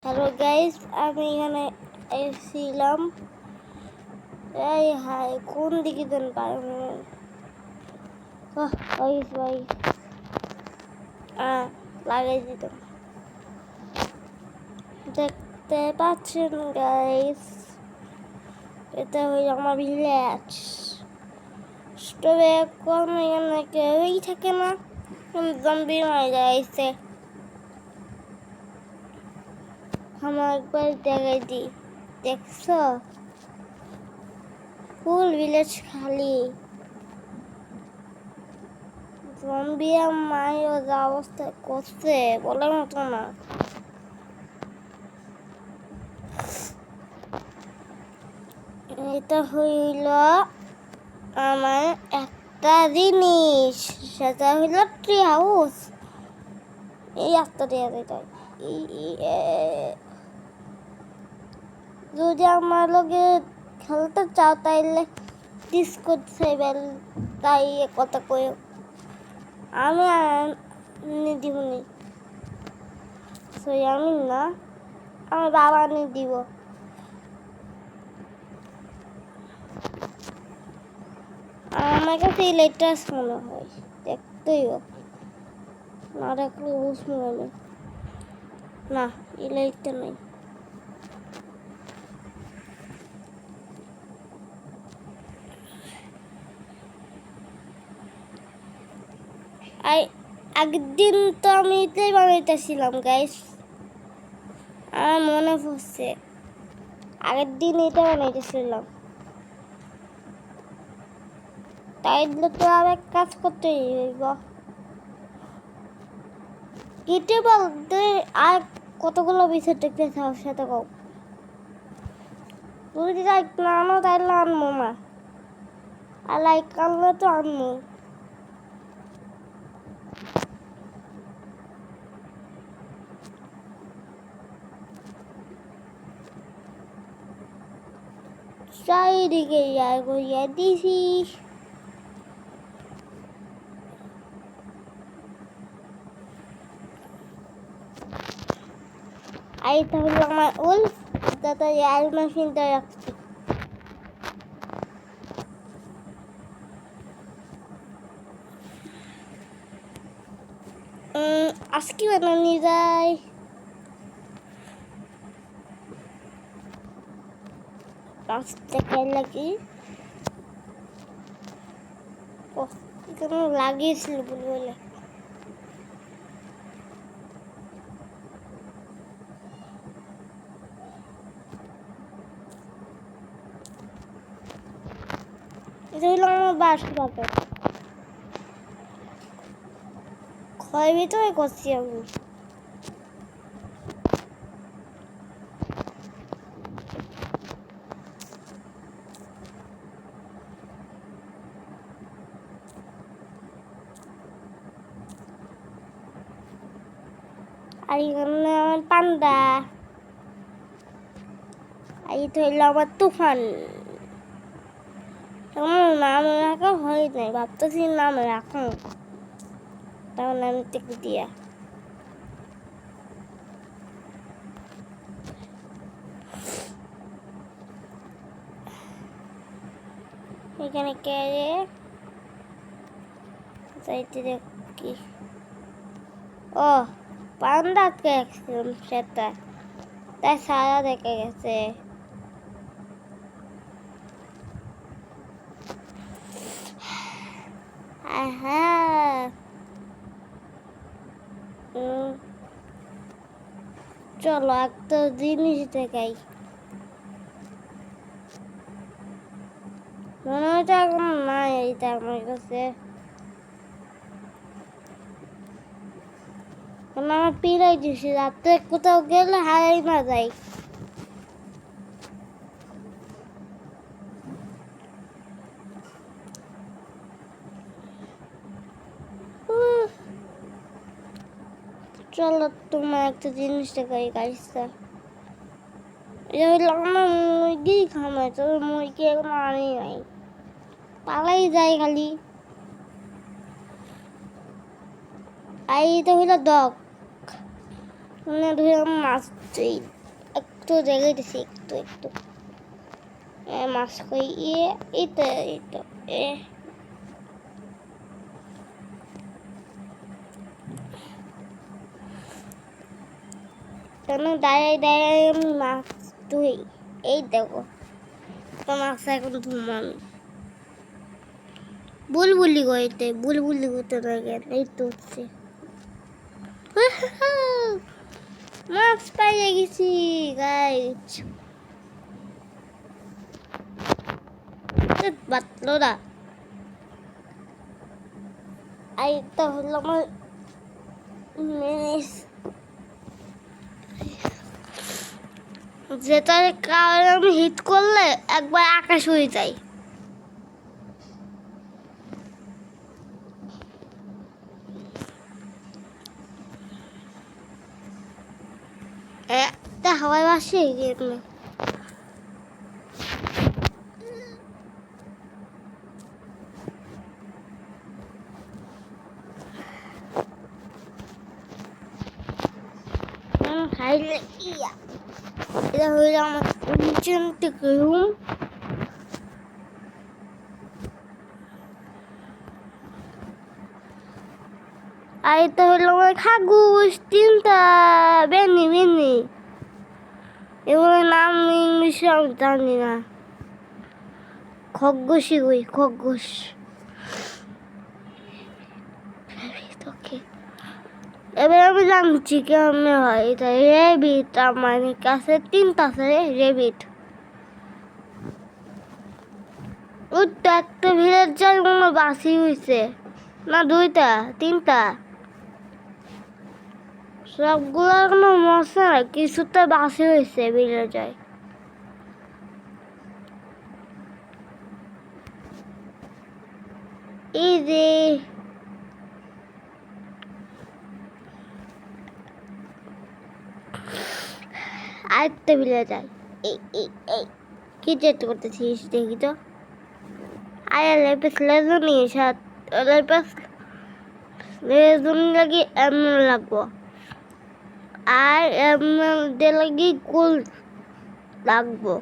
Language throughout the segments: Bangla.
হ্যালো গাইস, আমি এখানে এসেছিলাম। এই হাই, কোন দিকে দেন পারবো ভাই লাগাই দিত। দেখতে পাচ্ছেন গাইস, এটা হইল আমার ভিলেজ। তবে কোন এখানে কেউই থাকে না, জম্বি মারা যাইছে। আমার একবার দেখাই দিই, দেখছো? ফুল ভিলেজ খালি। জম্বি মায়ের যা অবস্থা করছে বলার মতো না। এটা হইল আমার একটা জিনিস, সেটা হইল ট্রি হাউস। এই একটা দেওয়া যায়। যদি আমার লগে খেলতে চাও তাইলে ডিসকর্ড সেভেল, তাই কথা কই আমি দিবনি। আমি না, আমার বাবা নিয়ে দিব। আমার কাছে ইলেকট্রাস মনে হয়, দেখতেই না দেখলে বুঝতে পারবে না। ইলেকট্রা নেই। আগের দিন তো আমি এটাই বানাইতেছিলাম গাইস, আমার মনে পড়ছে। আগের দিন এটা বানাইতেছিলাম, তাইলে তো আর এক কাজ করতেই হইব। কেটে বলতে আর কতগুলো বিষয় দেখতে চাও সেটা কও। যদি লাইক না আনো তাইলে আনবো না, আর লাইক আনলে তো আনবো। চারিদিকে ইয়া করিয়া দিছি। আর এটা হলো আমার উল, তাতে এয়ার মেশিনটা রাখছি। আজকে বানানি যায়। লাগি এখানে লাগিয়েছিল বলে এটা হলো আমার বাসা বাপের ক্ষয় ভিতরে করছি আমি। আর এখানে আমার পান্ডা, আর এটা হইলো আমার তুফান। আমার নাম রাখা হয় নাই, ভাবতেছি নাম রাখো, তাহলে আমি টেকে দিয়া এখানে কে যাইতে দেখি। ও পান্ডা দেখছিলাম সেটা, তাই সারা দেখে গেছে। চলো একটা জিনিস দেখাই। মনে হচ্ছে এখন নাই এইটা আমার কাছে, আমার পিড়াই দিছি রাতে কোথাও গেলে হারাই না যাই। চলো তোমার একটা জিনিস দেখাই গাইসটা। এটা হইলো আমার মুরগি খামার, তবে মুরগি এখন আনি নাই, পালাই যায় খালি। আর এটা হইলো ডগ, মানে ধরে মাছ তুই একটু জায়গায় দিছি একটু একটু মাছ কই এই তো কেন দাঁড়াই দাঁড়াই আমি মাছ ধুই এই দেখো তো মাছ এখন ধুমান বুলবুলি করতে থাকে এই তো হচ্ছে মাছ পাইয়ে গেছি গাইস বাতলো না এই তো হলো আমার যেটার কারণে আমি হিট করলে একবার আকাশ হয়ে যায় একটা হাওয়ায় বাসে গেমে খাইলে এটা হইলো আমার অচিন্তিক রুম আর এটা হইলো আমার খাগুস তিনটা বেনি এগুলোর নাম ইংলিশে আমি জানি না খগ্গোশই কই খগ্গোশ এবার আমি জানছি কেমন হয় এটা রেবিট আমার কাছে তিনটা আছে রেবিট ওই তো একটা ভিলেজার কোনো বাসি হয়েছে না দুইটা তিনটা সবগুলো কোনো মশা না কিছুতে বাসি হয়েছে ভিলেজার এই যে আরেকটা ভিলেজার এই কি চেষ্টা করতেছিস দেখি তো আরে লেপেস লেজনি সাথ লেপেস লেজনি লাগি এমন লাগবো আর এমন দে লাগি গোল লাগবো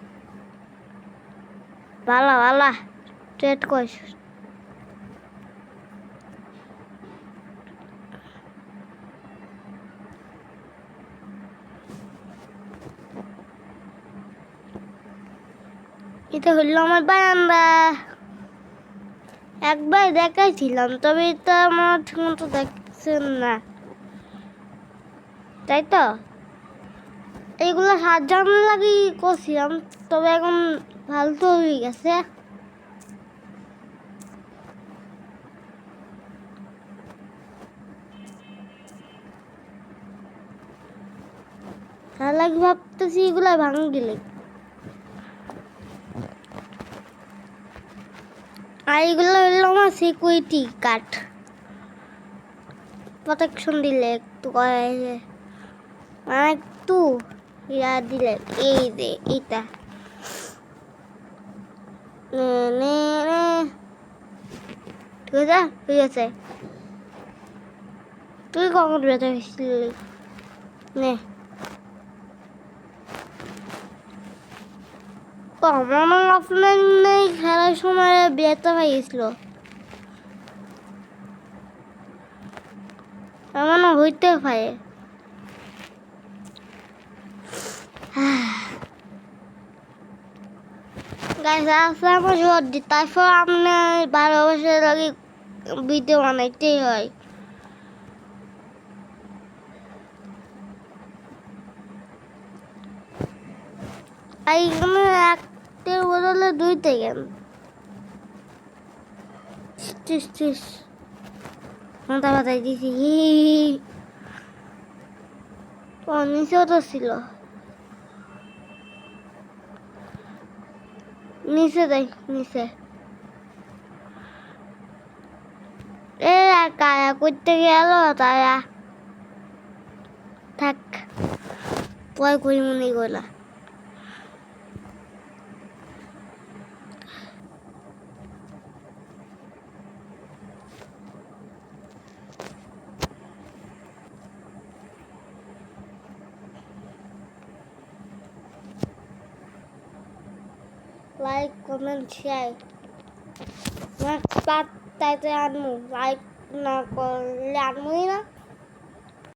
ভালা ট্রেড করিস এটা হলো আমার বারান্দা একবার দেখাইছিলাম তবে এটা আমার ঠিক মতো দেখছেন না তাই তো এইগুলো সাজানো লাগি করছিলাম তবে এখন ফালতু হয়ে গেছে তার লাগে ভাবতেছি এগুলো ভাঙ গেলে আর এগুলো হলো আমার সিকিউরিটি গার্ড প্রোটেকশন দিলে একটু করে মানে একটু ইয়া দিলে এই যে এইটা ঠিক আছে তুই কখন বেঁচে গেছিলি নে আমার আপনার নেই খেলার সময় বেতা হয়ে গেছিল এমন হইতে পারে গাইস আসসালামু আলাইকুম তারপর আপনি ভালোবাসার লাগে ভিডিও বানাইতেই হয় এইখানে একটার বদলে দুইটা কেন মাথা বাতাই দিছি নিচেও তো ছিল নিচে দেখ নিচে এ কায়া করতে গেল তারা থাক পয় করি মনে করলা like comment share next part তাইতে আনমু লাইক না করলে আনমুই না